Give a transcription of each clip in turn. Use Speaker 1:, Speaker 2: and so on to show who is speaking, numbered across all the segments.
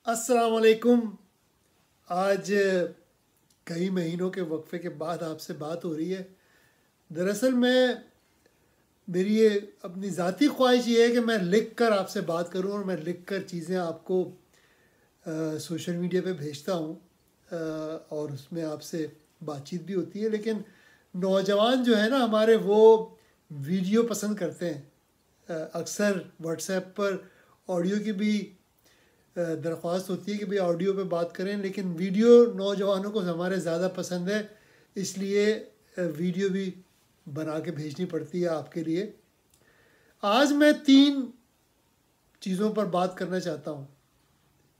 Speaker 1: अस्सलाम वालेकुम। आज कई महीनों के वक्फे के बाद आपसे बात हो रही है। दरअसल मेरी ये अपनी ज़ाती ख्वाहिश ये है कि मैं लिख कर आपसे बात करूं और मैं लिख कर चीज़ें आपको सोशल मीडिया पे भेजता हूं, और उसमें आपसे बातचीत भी होती है। लेकिन नौजवान जो है ना हमारे, वो वीडियो पसंद करते हैं। अक्सर व्हाट्सएप पर ऑडियो की भी दरख्वास्त होती है कि भाई ऑडियो पे बात करें, लेकिन वीडियो नौजवानों को हमारे ज़्यादा पसंद है, इसलिए वीडियो भी बना के भेजनी पड़ती है आपके लिए। आज मैं 3 चीज़ों पर बात करना चाहता हूँ।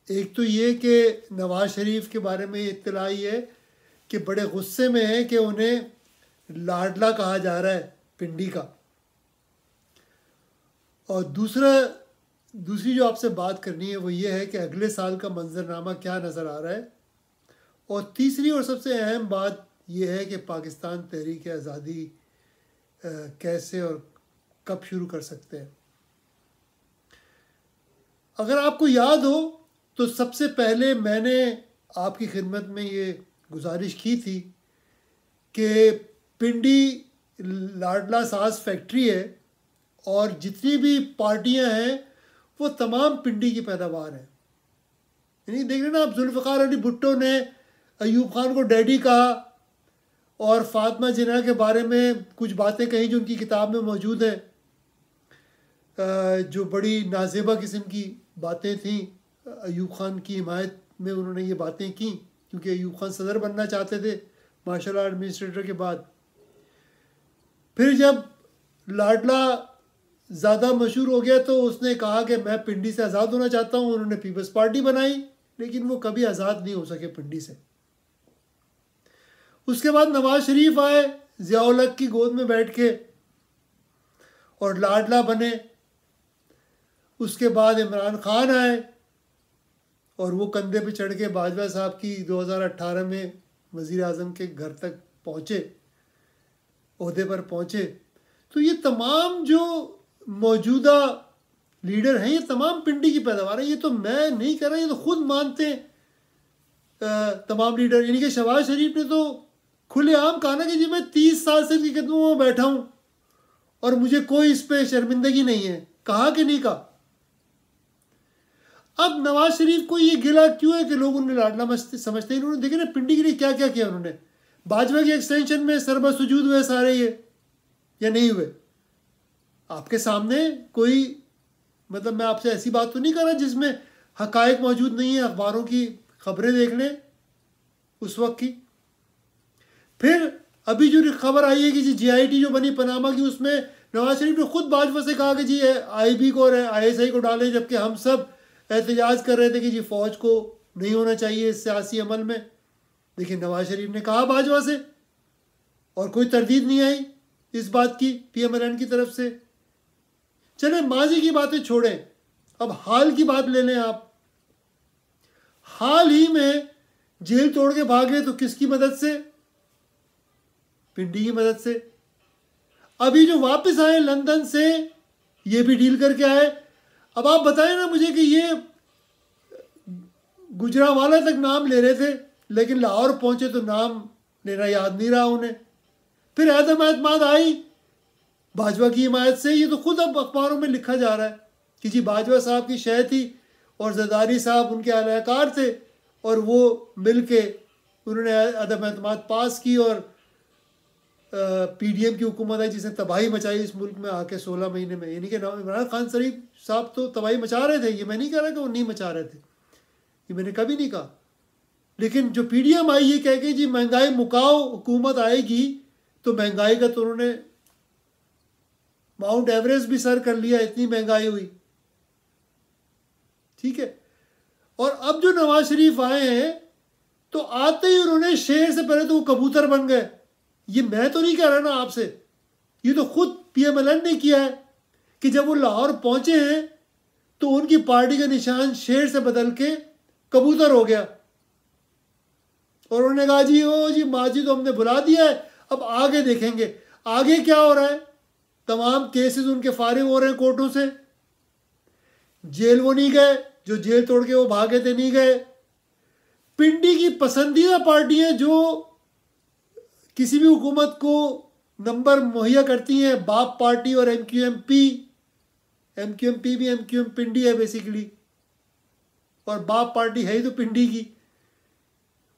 Speaker 1: एक तो ये कि नवाज़ शरीफ के बारे में इत्तला आई है कि बड़े गुस्से में है कि उन्हें लाडला कहा जा रहा है पिंडी का। और दूसरी जो आपसे बात करनी है वो ये है कि अगले साल का मंजरनामा क्या नज़र आ रहा है। और तीसरी और सबसे अहम बात यह है कि पाकिस्तान तहरीक आज़ादी कैसे और कब शुरू कर सकते हैं। अगर आपको याद हो तो सबसे पहले मैंने आपकी खिदमत में ये गुजारिश की थी कि पिंडी लाडला साज फैक्ट्री है और जितनी भी पार्टियां हैं वो तमाम पिंडी की पैदावार है। यानी देख रहे ना आप, जुल्फ़िकार अली भुट्टो ने अयूब खान को डैडी कहा और फातिमा जिन्ना के बारे में कुछ बातें कही जो उनकी किताब में मौजूद है, जो बड़ी नाजेबा किस्म की बातें थीं। अयूब खान की हिमायत में उन्होंने ये बातें की क्योंकि अयूब खान सदर बनना चाहते थे मार्शल आर्ट एडमिनिस्ट्रेटर के बाद। फिर जब लाडला ज़्यादा मशहूर हो गया तो उसने कहा कि मैं पिंडी से आज़ाद होना चाहता हूँ। उन्होंने पीपल्स पार्टी बनाई, लेकिन वो कभी आज़ाद नहीं हो सके पिंडी से। उसके बाद नवाज शरीफ आए ज़िया-उल हक की गोद में बैठ के और लाडला बने। उसके बाद इमरान खान आए और वो कंधे पे चढ़ के बाजवा साहब की 2018 में वज़ीर आज़म के घर तक पहुँचे, ओहदे पर पहुँचे। तो ये तमाम जो मौजूदा लीडर हैं ये तमाम पिंडी की पैदावार है। ये तो मैं नहीं कर रहा, ये तो खुद मानते हैं तमाम लीडर। यानी कि शहबाज शरीफ ने तो खुलेआम कहा ना कि जी मैं 30 साल से इनकी कदमों में बैठा हूँ और मुझे कोई इस पर शर्मिंदगी नहीं है। कहा कि नहीं कहा? अब नवाज शरीफ को ये गिला क्यों है कि लोग उन्हें लाडला समझते हैं? उन्होंने देखे ना पिंडी के लिए क्या क्या किया उन्होंने। बाजवा की एक्सटेंशन में सरबत सुजूद हुए सारे ये, या नहीं हुए? आपके सामने कोई, मतलब मैं आपसे ऐसी बात तो नहीं कर रहा जिसमें हकायक मौजूद नहीं है। अखबारों की खबरें देख लें उस वक्त की। फिर अभी जो खबर आई है कि जी GIT जो बनी पनामा की, उसमें नवाज शरीफ ने खुद बाजवा से कहा कि जी IB को और ISI को डालें, जबकि हम सब एहतजाज कर रहे थे कि जी फ़ौज को नहीं होना चाहिए इस सियासी अमल में। लेकिन नवाज शरीफ ने कहा बाजवा से और कोई तरदीद नहीं आई इस बात की PMLN की तरफ से। चले माजी की बातें छोड़ें, अब हाल की बात ले लें आप। हाल ही में जेल तोड़ के भागे तो किसकी मदद से? पिंडी की मदद से। अभी जो वापस आए लंदन से ये भी डील करके आए। अब आप बताएं ना मुझे कि ये गुजरांवाला तक नाम ले रहे थे, लेकिन लाहौर पहुंचे तो नाम लेना याद नहीं रहा उन्हें। फिर आदम एतमाद आई बाजवा की हिमायत से। ये तो खुद अब अखबारों में लिखा जा रहा है कि जी बाजवा साहब की शय थी और जरदारी साहब उनके अलहकार थे और वो मिल के उन्होंने आदम एतमाद पास की और PDM की हुकूमत आई जिसने तबाही मचाई इस मुल्क में आके 16 महीने में। यानी कि इमरान खान शरीफ साहब तो तबाही मचा रहे थे, ये मैं नहीं कह रहा कि वो नहीं मचा रहे थे, ये मैंने कभी नहीं कहा। लेकिन जो PDM आई ये कह के जी महंगाई मुकाओ, हुकूमत आएगी, तो महंगाई का तो उन्होंने माउंट एवरेस्ट भी सर कर लिया, इतनी महंगाई हुई। ठीक है। और अब जो नवाज शरीफ आए हैं तो आते ही उन्होंने शेर से पहले तो वो कबूतर बन गए। ये मैं तो नहीं कह रहा ना आपसे, ये तो खुद PMLN ने किया है कि जब वो लाहौर पहुंचे हैं तो उनकी पार्टी का निशान शेर से बदल के कबूतर हो गया और उन्होंने कहा जी ओ जी माजी तो हमने बुला दिया है, अब आगे देखेंगे। आगे क्या हो रहा है? तमाम केसेस उनके फारिग हो रहे हैं कोर्टों से। जेल वो नहीं गए, जो जेल तोड़ के वो भागे थे नहीं गए। पिंडी की पसंदीदा पार्टियां जो किसी भी हुकूमत को नंबर मुहैया करती हैं, बाप पार्टी और एमक्यूएमपी। एमक्यूएमपी भी एमक्यूएम पिंडी है बेसिकली, और बाप पार्टी है ही तो पिंडी की।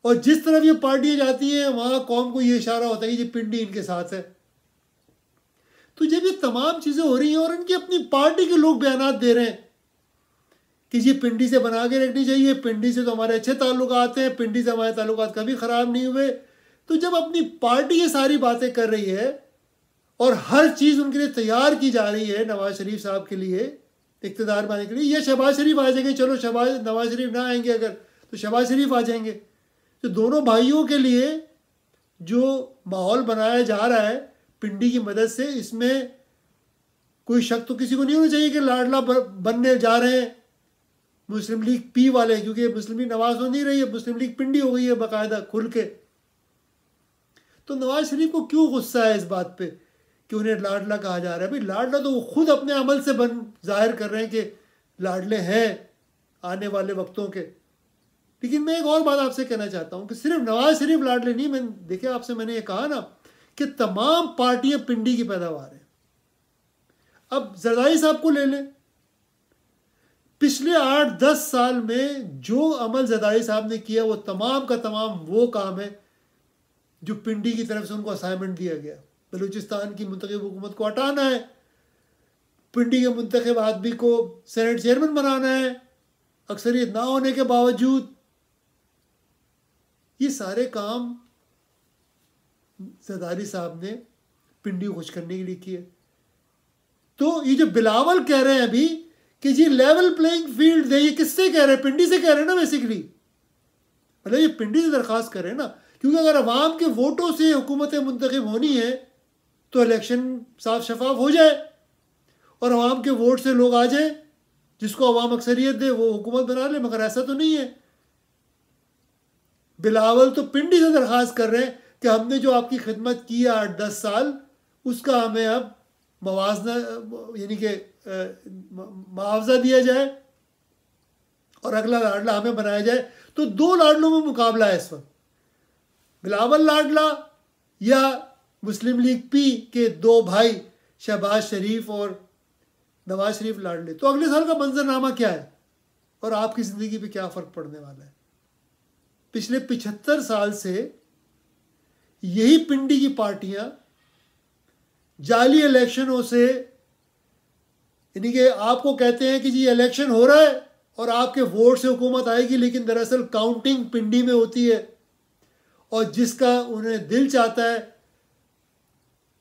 Speaker 1: और जिस तरफ ये पार्टियां जाती हैं वहां कौम को ये इशारा होता है कि ये पिंडी इनके साथ है। तो जब ये तमाम चीज़ें हो रही हैं और इनकी अपनी पार्टी के लोग बयान दे रहे हैं कि ये पिंडी से बना के रखनी चाहिए, पिंडी से तो हमारे अच्छे ताल्लुकात हैं, पिंडी से हमारे ताल्लुकात कभी ख़राब नहीं हुए, तो जब अपनी पार्टी ये सारी बातें कर रही है और हर चीज़ उनके लिए तैयार की जा रही है नवाज शरीफ साहब के लिए इक़्तिदार में आने के लिए, या शहबाज शरीफ आ जाएंगे, चलो नवाज शरीफ ना आएंगे अगर तो शहबाज शरीफ आ जाएंगे, तो दोनों भाइयों के लिए जो माहौल बनाया जा रहा है पिंडी की मदद से, इसमें कोई शक तो किसी को नहीं होना चाहिए कि लाडला बनने जा रहे हैं मुस्लिम लीग पी वाले, क्योंकि मुस्लिम लीग नवाज हो नहीं रही है, मुस्लिम लीग पिंडी हो गई है बाकायदा खुल के। तो नवाज शरीफ को क्यों गुस्सा है इस बात पे कि उन्हें लाडला कहा जा रहा है? भाई लाडला तो वो खुद अपने अमल से जाहिर कर रहे हैं कि लाडले हैं आने वाले वक्तों के। लेकिन मैं एक और बात आपसे कहना चाहता हूँ कि सिर्फ नवाज शरीफ लाडले नहीं, देखिए आपसे मैंने ये कहा ना कि तमाम पार्टियां पिंडी की पैदावार है। अब जरदारी साहब को ले लें, पिछले 8-10 साल में जो अमल जरदारी साहब ने किया वो तमाम का तमाम वो काम है जो पिंडी की तरफ से उनको असाइनमेंट दिया गया। बलूचिस्तान की मुंतखब हुकूमत को हटाना है, पिंडी के मुंतखब आदमी को सेनेट चेयरमैन बनाना है अक्सरियत ना होने के बावजूद। ये सारे काम जरदारी साहब ने पिंडी को खुश करने के लिए किए। तो ये जो बिलावल कह रहे हैं अभी कि जी लेवल प्लेइंग फील्ड दे, ये किससे कह रहे हैं? पिंडी से कह रहे हैं ना बेसिकली। मतलब ये पिंडी से दरख्वास्त कर रहे हैं ना, क्योंकि अगर अवाम के वोटों से हुकूमतें मुंतखब होनी है तो इलेक्शन साफ शफाफ हो जाए और अवाम के वोट से लोग आ जाए, जिसको अवाम अक्सरियत दे वो हुकूमत बना ले। मगर ऐसा तो नहीं है। बिलावल तो पिंडी से दरख्वास्त कर रहे हैं कि हमने जो आपकी खिदमत की है 8-10 साल, उसका हमें अब मवाजना यानी कि मुआवजा दिया जाए और अगला लाडला हमें बनाया जाए। तो 2 लाडलों में मुकाबला है इस वक्त, बिलावल लाडला या मुस्लिम लीग पी के 2 भाई शहबाज शरीफ और नवाज शरीफ लाडले। तो अगले साल का मंजरनामा क्या है और आपकी ज़िंदगी पे क्या फ़र्क पड़ने वाला है? पिछले 75 साल से यही पिंडी की पार्टियां जाली इलेक्शनों से, यानी कि आपको कहते हैं कि जी इलेक्शन हो रहा है और आपके वोट से हुकूमत आएगी, लेकिन दरअसल काउंटिंग पिंडी में होती है और जिसका उन्हें दिल चाहता है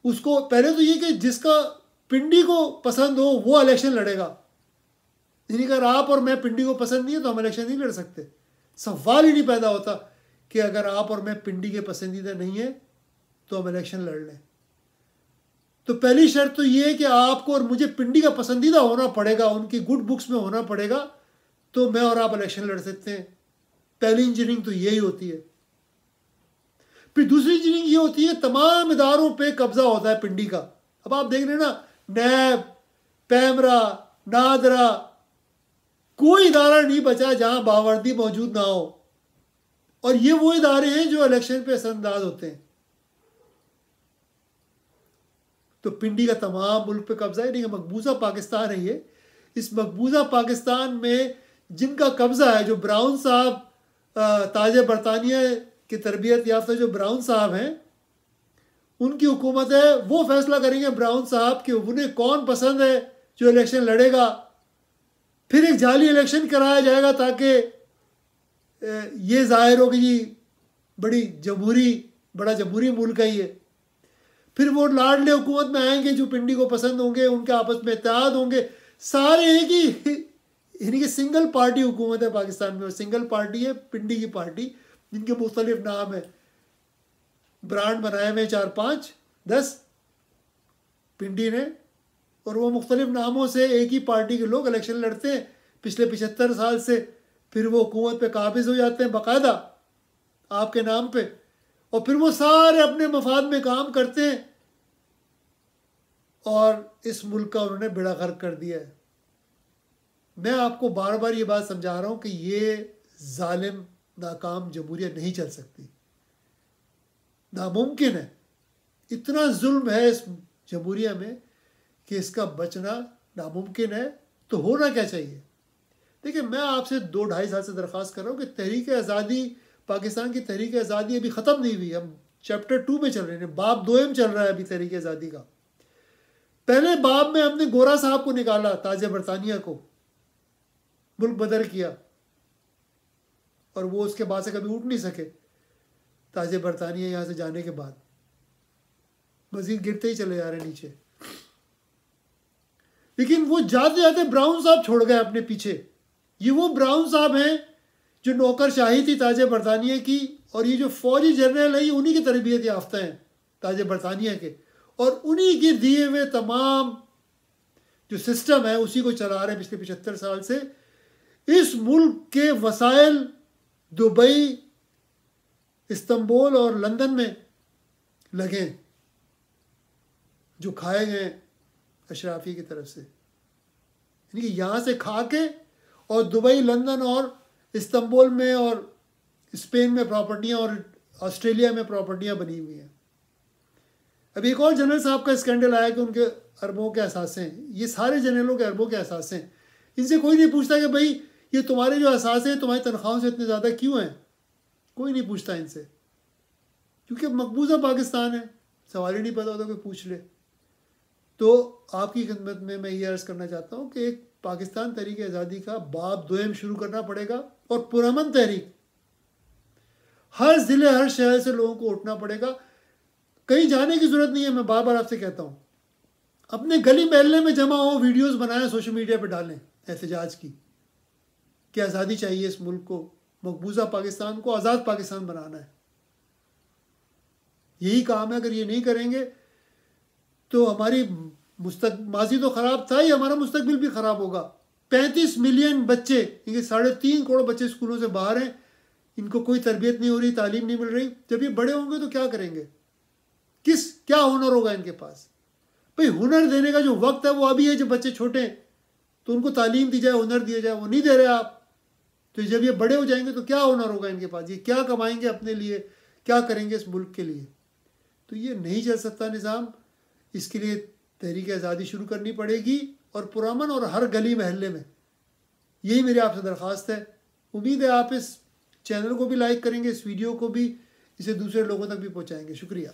Speaker 1: उसको, पहले तो ये कि जिसका पिंडी को पसंद हो वो इलेक्शन लड़ेगा। यानी अगर आप और मैं पिंडी को पसंद नहीं है तो हम इलेक्शन नहीं लड़ सकते। सवाल ही नहीं पैदा होता कि अगर आप और मैं पिंडी के पसंदीदा नहीं है तो हम इलेक्शन लड़ लें। तो पहली शर्त तो ये है कि आपको और मुझे पिंडी का पसंदीदा होना पड़ेगा, उनकी गुड बुक्स में होना पड़ेगा, तो मैं और आप इलेक्शन लड़ सकते हैं। पहली इंजीनियरिंग तो यही होती है। फिर दूसरी इंजीनियरिंग ये होती है तमाम इदारों पे कब्जा होता है पिंडी का। अब आप देख रहे हैं ना, नैब, पैमरा, नादरा, कोई इदारा नहीं बचा जहां बावर्दी मौजूद ना हो, और ये वो इदारे हैं जो इलेक्शन पे असरअंदाज होते हैं। तो पिंडी का तमाम मुल्क पे कब्जा है। नहीं, मकबूजा पाकिस्तान है ये। इस मकबूजा पाकिस्तान में जिनका कब्जा है, जो ब्राउन साहब, ताज बरतानिया की तरबियत याफ्ता जो ब्राउन साहब हैं, उनकी हुकूमत है। वो फैसला करेंगे ब्राउन साहब कि उन्हें कौन पसंद है जो इलेक्शन लड़ेगा। फिर एक जाली इलेक्शन कराया जाएगा ताकि ये जाहिर हो कि जी बड़ा जमहूरी मुल्क है ये। फिर वो लाडले हुकूमत में आएंगे जो पिंडी को पसंद होंगे, उनके आपस में इत्तेहाद होंगे। सारे एक ही, यानी कि सिंगल पार्टी हुकूमत है पाकिस्तान में, और सिंगल पार्टी है पिंडी की पार्टी, जिनके मुख्तलिफ नाम है, ब्रांड बनाए हुए 4-5-10 पिंडी ने, और वो मुख्तलिफ नामों से एक ही पार्टी के लोग इलेक्शन लड़ते हैं पिछले 75 साल से। फिर वो हुकूमत पे काबिज हो जाते हैं बाकायदा आपके नाम पे, और फिर वो सारे अपने मफाद में काम करते हैं, और इस मुल्क का उन्होंने बेड़ा गर्क कर दिया है। मैं आपको बार बार ये बात समझा रहा हूँ कि ये जालिम नाकाम जमहूरियत नहीं चल सकती, नामुमकिन है। इतना जुल्म है इस जमहूरियत में कि इसका बचना नामुमकिन है। तो होना क्या चाहिए? देखिए, मैं आपसे 2-2.5 साल से दरख्वास्त कर रहा हूँ कि तहरीक आज़ादी, पाकिस्तान की तहरीक आज़ादी अभी ख़त्म नहीं हुई। हम चैप्टर 2 में चल रहे हैं, बाब 2 चल रहा है अभी तहरीक आज़ादी का। पहले बाब में हमने गोरा साहब को निकाला, ताज बरतानिया को, मुल्क बदर किया, और वो उसके बाद से कभी उठ नहीं सके। ताज बरतानिया यहाँ से जाने के बाद मजीद गिरते ही चले जा रहे नीचे। लेकिन वो जाते जाते ब्राउन साहब छोड़ गए अपने पीछे। ये वो ब्राउन साहब हैं जो नौकरशाही थी ताज बरतानिया की, और ये जो फौजी जनरल है ये उन्हीं की तरबियत याफ्ता हैं ताज बरतानिया के, और उन्हीं के दिए हुए तमाम जो सिस्टम है उसी को चला रहे हैं पिछले 75 साल से। इस मुल्क के वसाइल दुबई, इस्तांबुल और लंदन में लगे, जो खाए गए अशराफी की तरफ से। यानी कि यहाँ से खा के और दुबई, लंदन और इस्तांबुल में और स्पेन में प्रॉपर्टियाँ और ऑस्ट्रेलिया में प्रॉपर्टियाँ बनी हुई हैं। अभी एक और जनरल साहब का स्कैंडल आया कि उनके अरबों के असासे हैं। ये सारे जनरलों के अरबों के असासे हैं। इनसे कोई नहीं पूछता कि भाई ये तुम्हारे जो असासे हैं तुम्हारी तनख्वाहों से इतने ज़्यादा क्यों हैं। कोई नहीं पूछता इनसे, क्योंकि मकबूजा पाकिस्तान है, सवाल ही नहीं पता होता कोई पूछ ले। तो आपकी खिदमत में मैं ये अर्ज़ करना चाहता हूँ कि एक पाकिस्तान तहरीक आज़ादी का बाब 2 शुरू करना पड़ेगा, और पुरअमन तहरीक, हर ज़िले हर शहर से लोगों को उठना पड़ेगा। कहीं जाने की ज़रूरत नहीं है। मैं बार बार आपसे कहता हूँ, अपने गली महल्ले में जमा हो, वीडियोस बनाएं, सोशल मीडिया पे डालें एहतजाज की कि आज़ादी चाहिए इस मुल्क को, मकबूजा पाकिस्तान को आज़ाद पाकिस्तान बनाना है। यही काम है। अगर ये नहीं करेंगे तो हमारी माजी तो ख़राब था ही, हमारा मुस्तकबिल भी ख़राब होगा। 35 मिलियन बच्चे, इनके 3.5 करोड़ बच्चे स्कूलों से बाहर हैं, इनको कोई तरबियत नहीं हो रही, तालीम नहीं मिल रही। जब ये बड़े होंगे तो क्या करेंगे? क्या हुनर होगा इनके पास? भाई हुनर देने का जो वक्त है वो अभी है। जब बच्चे छोटे हैं तो उनको तालीम दी जाए, हुनर दिया जाए, वो नहीं दे रहे आप। तो जब ये बड़े हो जाएंगे तो क्या हुनर होगा इनके पास? ये क्या कमाएंगे अपने लिए, क्या करेंगे इस मुल्क के लिए? तो ये नहीं चल सकता निज़ाम। इसके लिए तहरीक आज़ादी शुरू करनी पड़ेगी, और पुरअमन और हर गली महल्ले में। यही मेरी आपसे दरख्वास्त है। उम्मीद है आप इस चैनल को भी लाइक करेंगे, इस वीडियो को भी, इसे दूसरे लोगों तक भी पहुँचाएँगे। शुक्रिया।